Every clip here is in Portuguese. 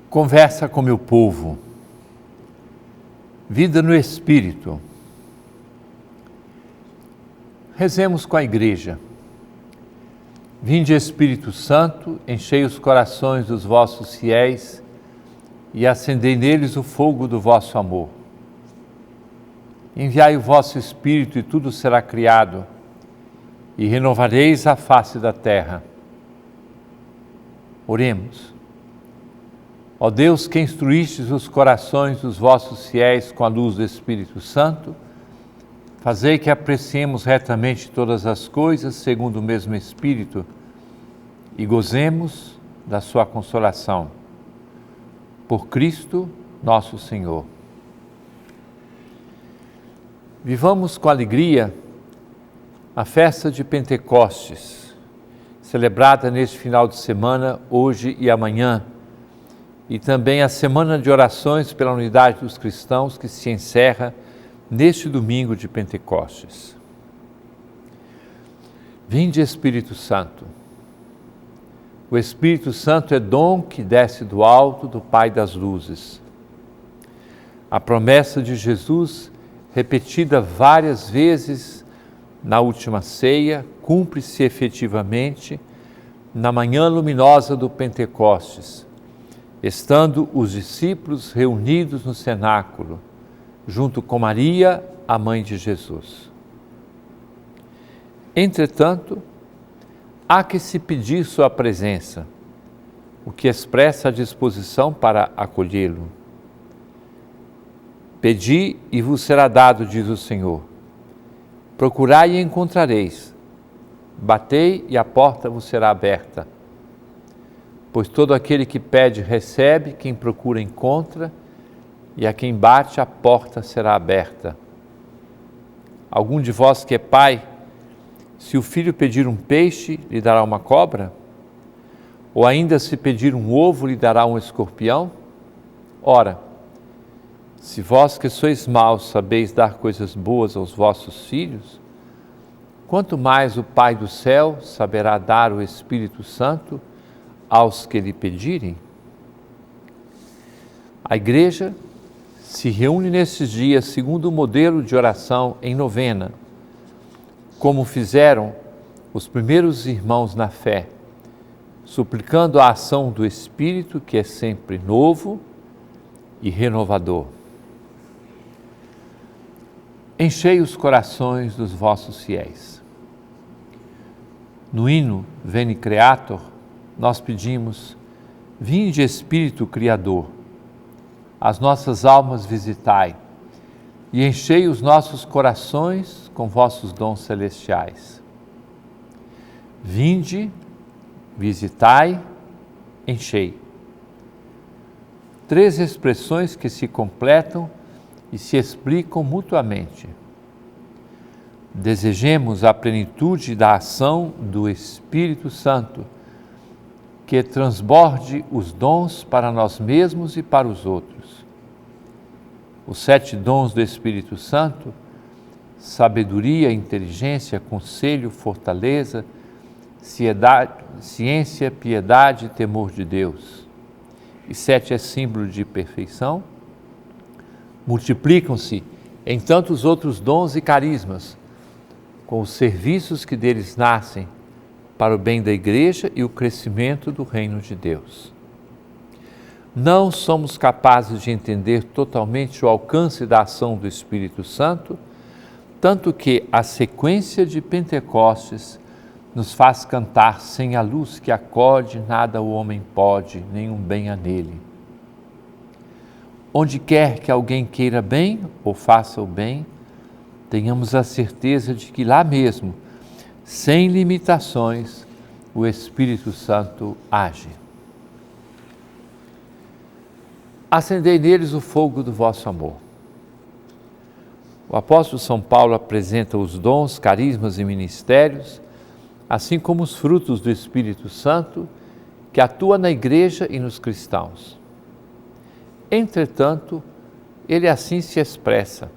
Conversa com meu povo, vida no Espírito. Rezemos com a Igreja. Vinde, Espírito Santo, enchei os corações dos vossos fiéis e acendei neles o fogo do vosso amor. Enviai o vosso Espírito e tudo será criado, e renovareis a face da terra. Oremos. Ó Deus, que instruístes os corações dos vossos fiéis com a luz do Espírito Santo, fazei que apreciemos retamente todas as coisas segundo o mesmo Espírito e gozemos da sua consolação. Por Cristo, nosso Senhor. Vivamos com alegria a festa de Pentecostes, celebrada neste final de semana, hoje e amanhã, e também a Semana de Orações pela Unidade dos Cristãos, que se encerra neste domingo de Pentecostes. Vinde, Espírito Santo. O Espírito Santo é dom que desce do alto do Pai das luzes. A promessa de Jesus, repetida várias vezes na última ceia, cumpre-se efetivamente na manhã luminosa do Pentecostes, estando os discípulos reunidos no cenáculo, junto com Maria, a mãe de Jesus. Entretanto, há que se pedir sua presença, o que expressa a disposição para acolhê-lo. Pedi e vos será dado, diz o Senhor. Procurai e encontrareis. Batei e a porta vos será aberta. Pois todo aquele que pede recebe, quem procura encontra, e a quem bate a porta será aberta. Algum de vós que é pai, se o filho pedir um peixe, lhe dará uma cobra? Ou ainda se pedir um ovo, lhe dará um escorpião? Ora, se vós que sois maus sabeis dar coisas boas aos vossos filhos, quanto mais o Pai do céu saberá dar o Espírito Santo aos que lhe pedirem? A Igreja se reúne nesses dias segundo o modelo de oração em novena, como fizeram os primeiros irmãos na fé, suplicando a ação do Espírito, que é sempre novo e renovador. Enchei os corações dos vossos fiéis. No hino Veni Creator, nós pedimos: vinde, Espírito Criador, as nossas almas visitai e enchei os nossos corações com vossos dons celestiais. Vinde, visitai, enchei. 3 expressões que se completam e se explicam mutuamente. Desejemos a plenitude da ação do Espírito Santo, que transborde os dons para nós mesmos e para os outros. Os 7 dons do Espírito Santo: sabedoria, inteligência, conselho, fortaleza, ciência, piedade e temor de Deus. E 7 é símbolo de perfeição. Multiplicam-se em tantos outros dons e carismas, com os serviços que deles nascem, para o bem da Igreja e o crescimento do reino de Deus. Não somos capazes de entender totalmente o alcance da ação do Espírito Santo, tanto que a sequência de Pentecostes nos faz cantar: sem a luz que acode, nada o homem pode, nenhum bem há nele. Onde quer que alguém queira bem ou faça o bem, tenhamos a certeza de que lá mesmo, sem limitações, o Espírito Santo age. Acendei neles o fogo do vosso amor. O apóstolo São Paulo apresenta os dons, carismas e ministérios, assim como os frutos do Espírito Santo, que atua na Igreja e nos cristãos. Entretanto, ele assim se expressa: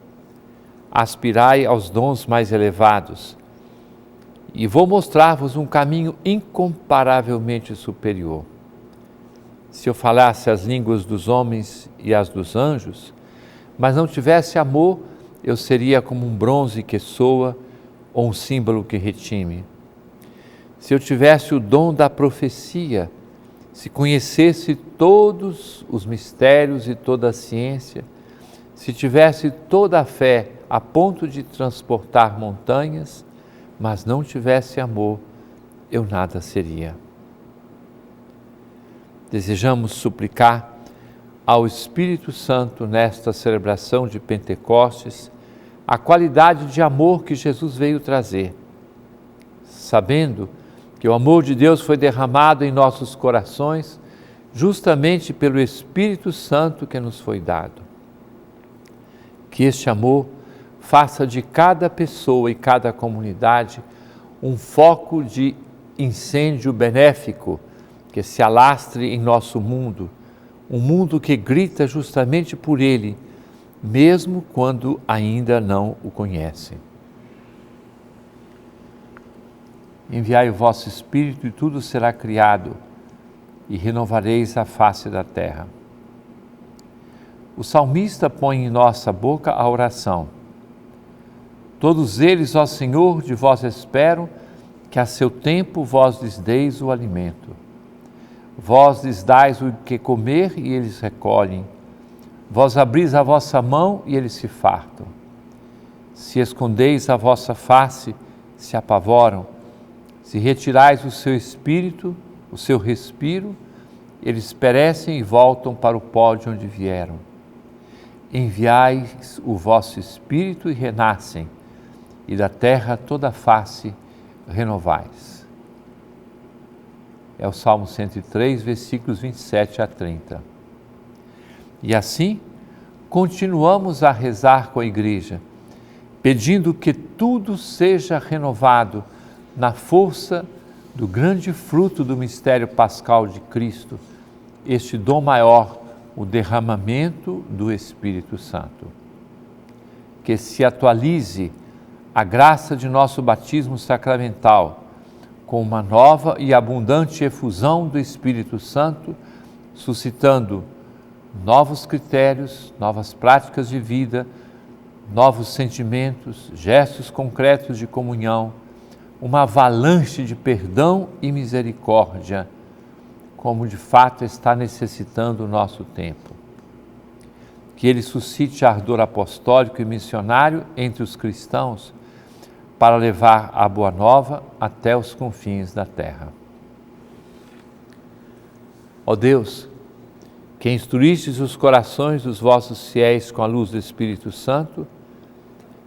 aspirai aos dons mais elevados, e vou mostrar-vos um caminho incomparavelmente superior. Se eu falasse as línguas dos homens e as dos anjos, mas não tivesse amor, eu seria como um bronze que soa ou um símbolo que retine. Se eu tivesse o dom da profecia, se conhecesse todos os mistérios e toda a ciência, se tivesse toda a fé a ponto de transportar montanhas, mas não tivesse amor, eu nada seria. Desejamos suplicar ao Espírito Santo nesta celebração de Pentecostes a qualidade de amor que Jesus veio trazer, sabendo que o amor de Deus foi derramado em nossos corações justamente pelo Espírito Santo que nos foi dado. Que este amor faça de cada pessoa e cada comunidade um foco de incêndio benéfico que se alastre em nosso mundo, um mundo que grita justamente por Ele, mesmo quando ainda não o conhece. Enviai o vosso Espírito e tudo será criado, e renovareis a face da terra. O salmista põe em nossa boca a oração: todos eles, ó Senhor, de vós espero, que a seu tempo vós lhes deis o alimento. Vós lhes dais o que comer e eles recolhem. Vós abris a vossa mão e eles se fartam. Se escondeis a vossa face, se apavoram. Se retirais o seu espírito, o seu respiro, eles perecem e voltam para o pó de onde vieram. Enviai o vosso espírito e renascem, e da terra toda a face renovais. É o Salmo 103, versículos 27 a 30. E assim, continuamos a rezar com a Igreja, pedindo que tudo seja renovado na força do grande fruto do mistério pascal de Cristo, este dom maior, o derramamento do Espírito Santo. Que se atualize a graça de nosso batismo sacramental, com uma nova e abundante efusão do Espírito Santo, suscitando novos critérios, novas práticas de vida, novos sentimentos, gestos concretos de comunhão, uma avalanche de perdão e misericórdia, como de fato está necessitando o nosso tempo. Que ele suscite ardor apostólico e missionário entre os cristãos, para levar a boa nova até os confins da terra. Ó Deus, que instruístes os corações dos vossos fiéis com a luz do Espírito Santo,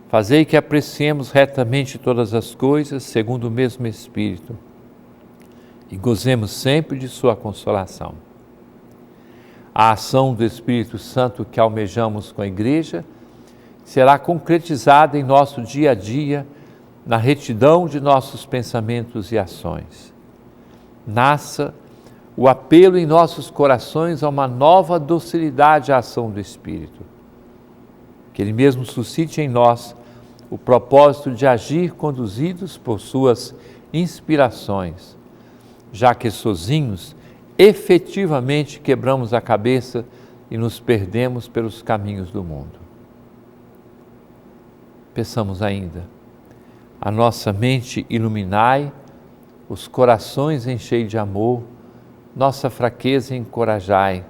fazei que apreciemos retamente todas as coisas segundo o mesmo Espírito e gozemos sempre de sua consolação. A ação do Espírito Santo que almejamos com a Igreja será concretizada em nosso dia a dia, na retidão de nossos pensamentos e ações. Nasça o apelo em nossos corações a uma nova docilidade à ação do Espírito. Que Ele mesmo suscite em nós o propósito de agir conduzidos por suas inspirações, já que sozinhos efetivamente quebramos a cabeça e nos perdemos pelos caminhos do mundo. Peçamos ainda: a nossa mente iluminai, os corações enchei de amor, nossa fraqueza encorajai,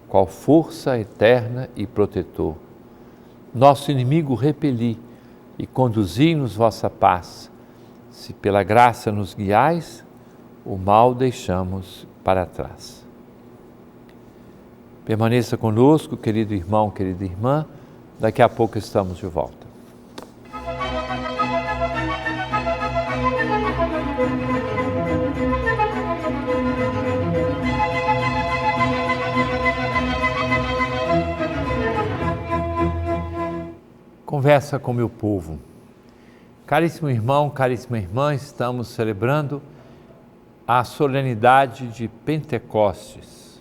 qual força eterna e protetor. Nosso inimigo repeli e conduzi-nos vossa paz. Se pela graça nos guiais, o mal deixamos para trás. Permaneça conosco, querido irmão, querida irmã, daqui a pouco estamos de volta. Conversa com meu povo. Caríssimo irmão, caríssima irmã, estamos celebrando a solenidade de Pentecostes.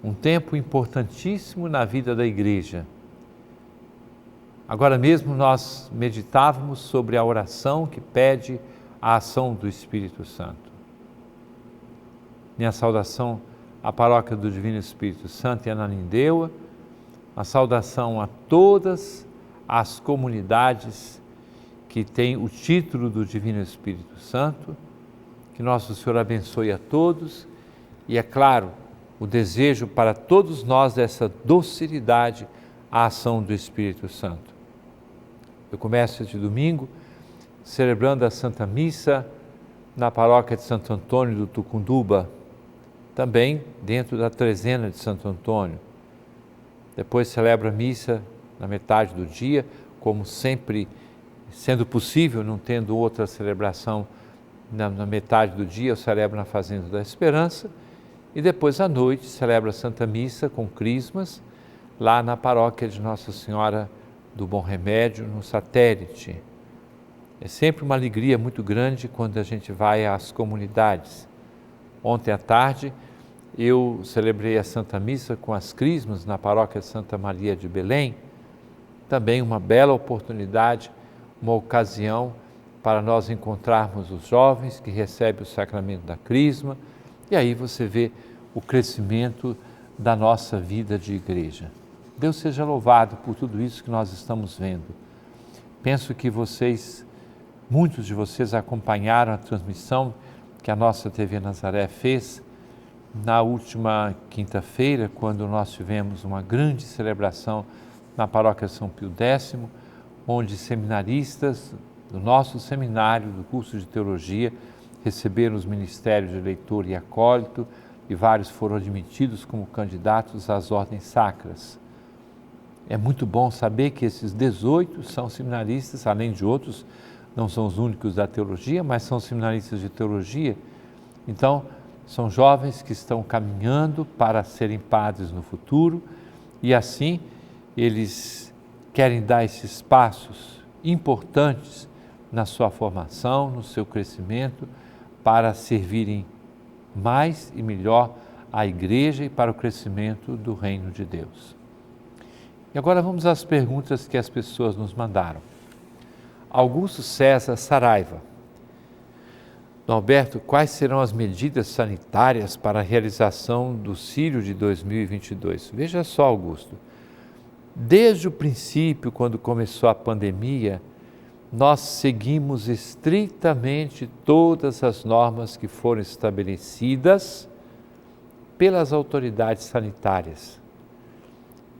um tempo importantíssimo na vida da igreja. Agora mesmo nós meditávamos sobre a oração que pede a ação do Espírito Santo. Minha saudação à Paróquia do Divino Espírito Santo em Ananindeua, a saudação a todas as comunidades que têm o título do Divino Espírito Santo, que Nosso Senhor abençoe a todos e, é claro, o desejo para todos nós dessa docilidade à ação do Espírito Santo. Eu começo este domingo celebrando a Santa Missa na paróquia de Santo Antônio do Tucunduba, também dentro da trezena de Santo Antônio. Depois celebro a missa na metade do dia, como sempre, sendo possível, não tendo outra celebração na metade do dia, eu celebro na Fazenda da Esperança. E depois à noite celebro a Santa Missa com crismas, lá na paróquia de Nossa Senhora do Bom Remédio, no Satélite. É sempre uma alegria muito grande quando a gente vai às comunidades. Ontem à tarde eu celebrei a Santa Missa com as crismas na paróquia de Santa Maria de Belém. Também uma bela oportunidade, uma ocasião para nós encontrarmos os jovens que recebem o sacramento da crisma. E aí você vê o crescimento da nossa vida de igreja. Deus seja louvado por tudo isso que nós estamos vendo. Penso que muitos de vocês acompanharam a transmissão que a nossa TV Nazaré fez na última quinta-feira, quando nós tivemos uma grande celebração na paróquia São Pio X, onde seminaristas do nosso seminário, do curso de teologia, receberam os ministérios de leitor e acólito e vários foram admitidos como candidatos às ordens sacras. É muito bom saber que esses 18 são seminaristas, além de outros, não são os únicos da teologia, mas são seminaristas de teologia. Então, são jovens que estão caminhando para serem padres no futuro e assim eles querem dar esses passos importantes na sua formação, no seu crescimento, para servirem mais e melhor à igreja e para o crescimento do reino de Deus. E agora vamos às perguntas que as pessoas nos mandaram. Augusto César Saraiva. Dom Alberto, quais serão as medidas sanitárias para a realização do Sírio de 2022? Veja só, Augusto, desde o princípio, quando começou a pandemia, nós seguimos estritamente todas as normas que foram estabelecidas pelas autoridades sanitárias.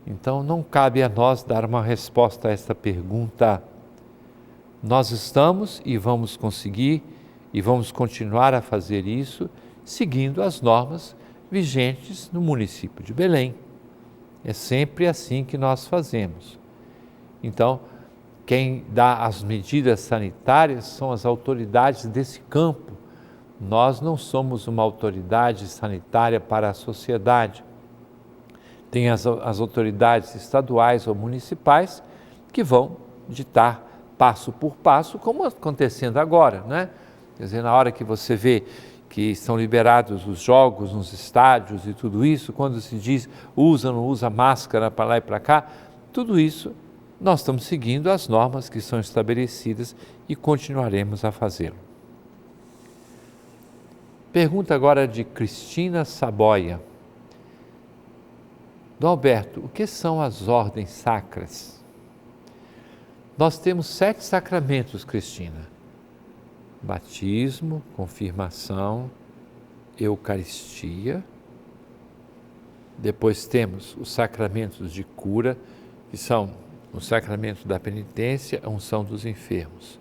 Então, não cabe a nós dar uma resposta a esta pergunta. Nós estamos e vamos conseguir e vamos continuar a fazer isso seguindo as normas vigentes no município de Belém. É sempre assim que nós fazemos. Então, quem dá as medidas sanitárias são as autoridades desse campo. Nós não somos uma autoridade sanitária para a sociedade. Tem as autoridades estaduais ou municipais que vão ditar passo por passo, como acontecendo agora, né? Quer dizer, na hora que você vê que estão liberados os jogos nos estádios e tudo isso, quando se diz usa ou não usa máscara para lá e para cá, tudo isso nós estamos seguindo as normas que são estabelecidas e continuaremos a fazê-lo. Pergunta agora de Cristina Saboia. Dom Alberto, o que são as ordens sacras? Nós temos 7 sacramentos, Cristina. Batismo, confirmação, Eucaristia. Depois temos os sacramentos de cura, que são o sacramento da penitência, a unção dos enfermos.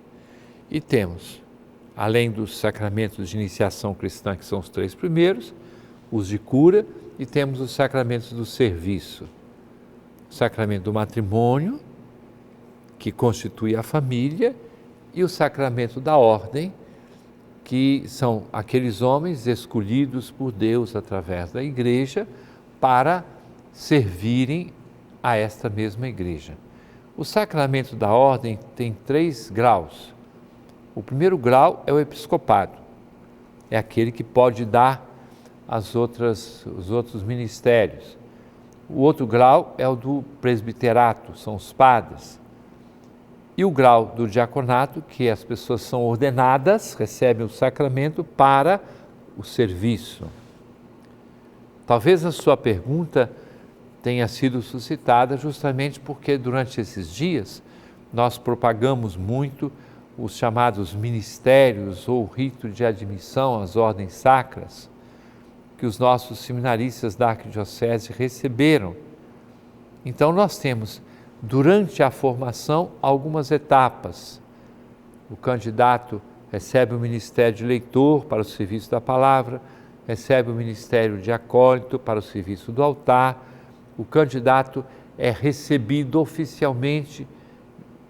E temos, além dos sacramentos de iniciação cristã, que são os 3 primeiros, os de cura, e temos os sacramentos do serviço. O sacramento do matrimônio, que constitui a família, e o sacramento da ordem, que são aqueles homens escolhidos por Deus através da igreja para servirem a esta mesma igreja. O sacramento da ordem tem 3 graus. O primeiro grau é o episcopado. É aquele que pode dar os outros ministérios. O outro grau é o do presbiterato, são os padres. E o grau do diaconato, que as pessoas são ordenadas, recebem o sacramento para o serviço. Talvez a sua pergunta tenha sido suscitada justamente porque durante esses dias nós propagamos muito os chamados ministérios ou rito de admissão às ordens sacras que os nossos seminaristas da Arquidiocese receberam. Então nós temos, durante a formação, algumas etapas. O candidato recebe o ministério de leitor para o serviço da palavra, recebe o ministério de acólito para o serviço do altar, o candidato é recebido oficialmente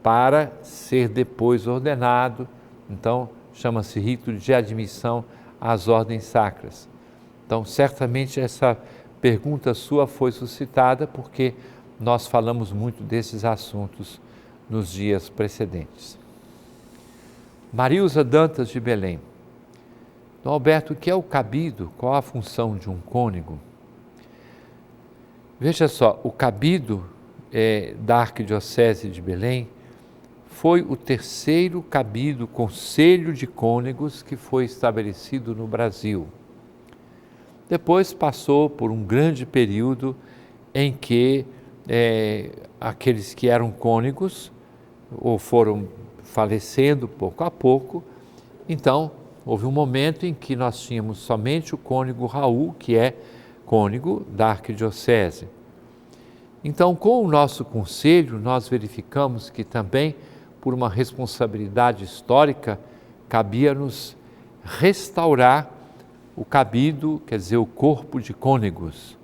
para ser depois ordenado, então chama-se rito de admissão às ordens sacras. Então, certamente essa pergunta sua foi suscitada porque nós falamos muito desses assuntos nos dias precedentes. Marilza Dantas de Belém. Dom Alberto, o que é o cabido? Qual a função de um cônego? Veja só, o cabido da Arquidiocese de Belém foi o terceiro cabido conselho de cônegos que foi estabelecido no Brasil. Depois passou por um grande período em que aqueles que eram cônegos ou foram falecendo pouco a pouco, então houve um momento em que nós tínhamos somente o cônego Raul, que é cônego da Arquidiocese. Então, com o nosso conselho, nós verificamos que também, por uma responsabilidade histórica, cabia-nos restaurar o cabido, quer dizer, o corpo de cônegos.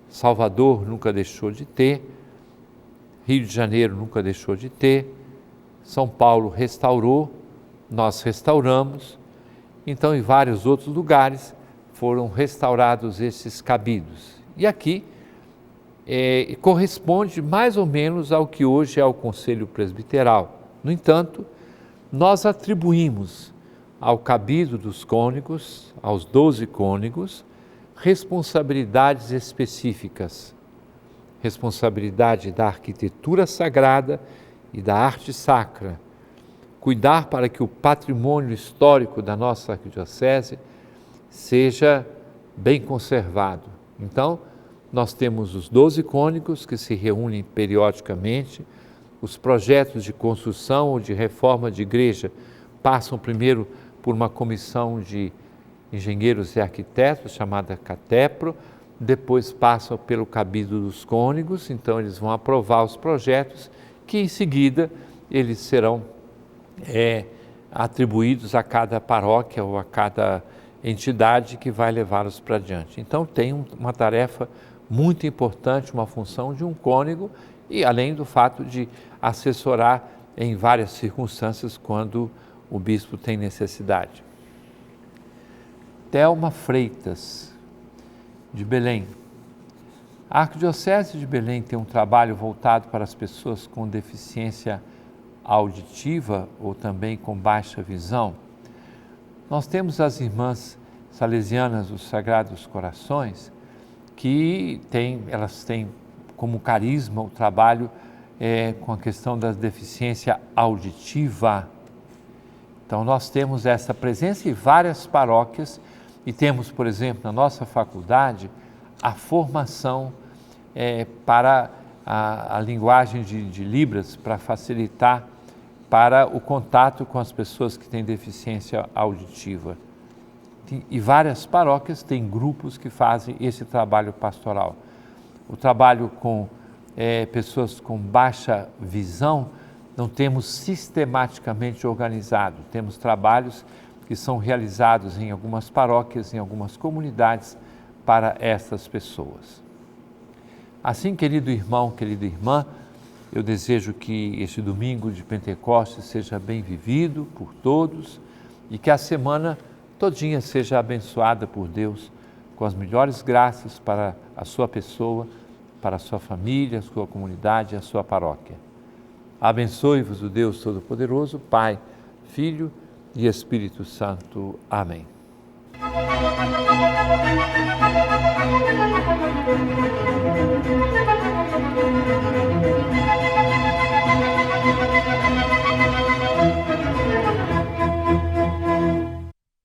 Salvador nunca deixou de ter, Rio de Janeiro nunca deixou de ter, São Paulo restaurou, nós restauramos, então em vários outros lugares foram restaurados esses cabidos. E aqui corresponde mais ou menos ao que hoje é o Conselho Presbiteral. No entanto, nós atribuímos ao cabido dos cônegos, aos 12 cônegos, responsabilidades específicas. Responsabilidade da arquitetura sagrada e da arte sacra. Cuidar para que o patrimônio histórico da nossa arquidiocese seja bem conservado. Então, nós temos os 12 cônegos que se reúnem periodicamente. Os projetos de construção ou de reforma de igreja passam primeiro por uma comissão de engenheiros e arquitetos, chamada CATEPRO, depois passam pelo cabido dos cônegos, então eles vão aprovar os projetos, que em seguida eles serão atribuídos a cada paróquia ou a cada entidade que vai levá-los para diante. Então tem uma tarefa muito importante, uma função de um cônego, e além do fato de assessorar em várias circunstâncias quando o bispo tem necessidade. Thelma Freitas, de Belém. A Arquidiocese de Belém tem um trabalho voltado para as pessoas com deficiência auditiva ou também com baixa visão. Nós temos as irmãs salesianas dos Sagrados Corações, que elas têm como carisma o trabalho com a questão da deficiência auditiva. Então, nós temos essa presença em várias paróquias e temos, por exemplo, na nossa faculdade, a formação para a linguagem de Libras, para facilitar para o contato com as pessoas que têm deficiência auditiva. E várias paróquias têm grupos que fazem esse trabalho pastoral. O trabalho com pessoas com baixa visão não temos sistematicamente organizado. Temos trabalhos que são realizados em algumas paróquias, em algumas comunidades para essas pessoas. Assim, querido irmão, querida irmã, eu desejo que este domingo de Pentecostes seja bem vivido por todos e que a semana todinha seja abençoada por Deus com as melhores graças para a sua pessoa, para a sua família, a sua comunidade, a sua paróquia. Abençoe-vos o Deus Todo-Poderoso, Pai, Filho e Espírito Santo. Amém.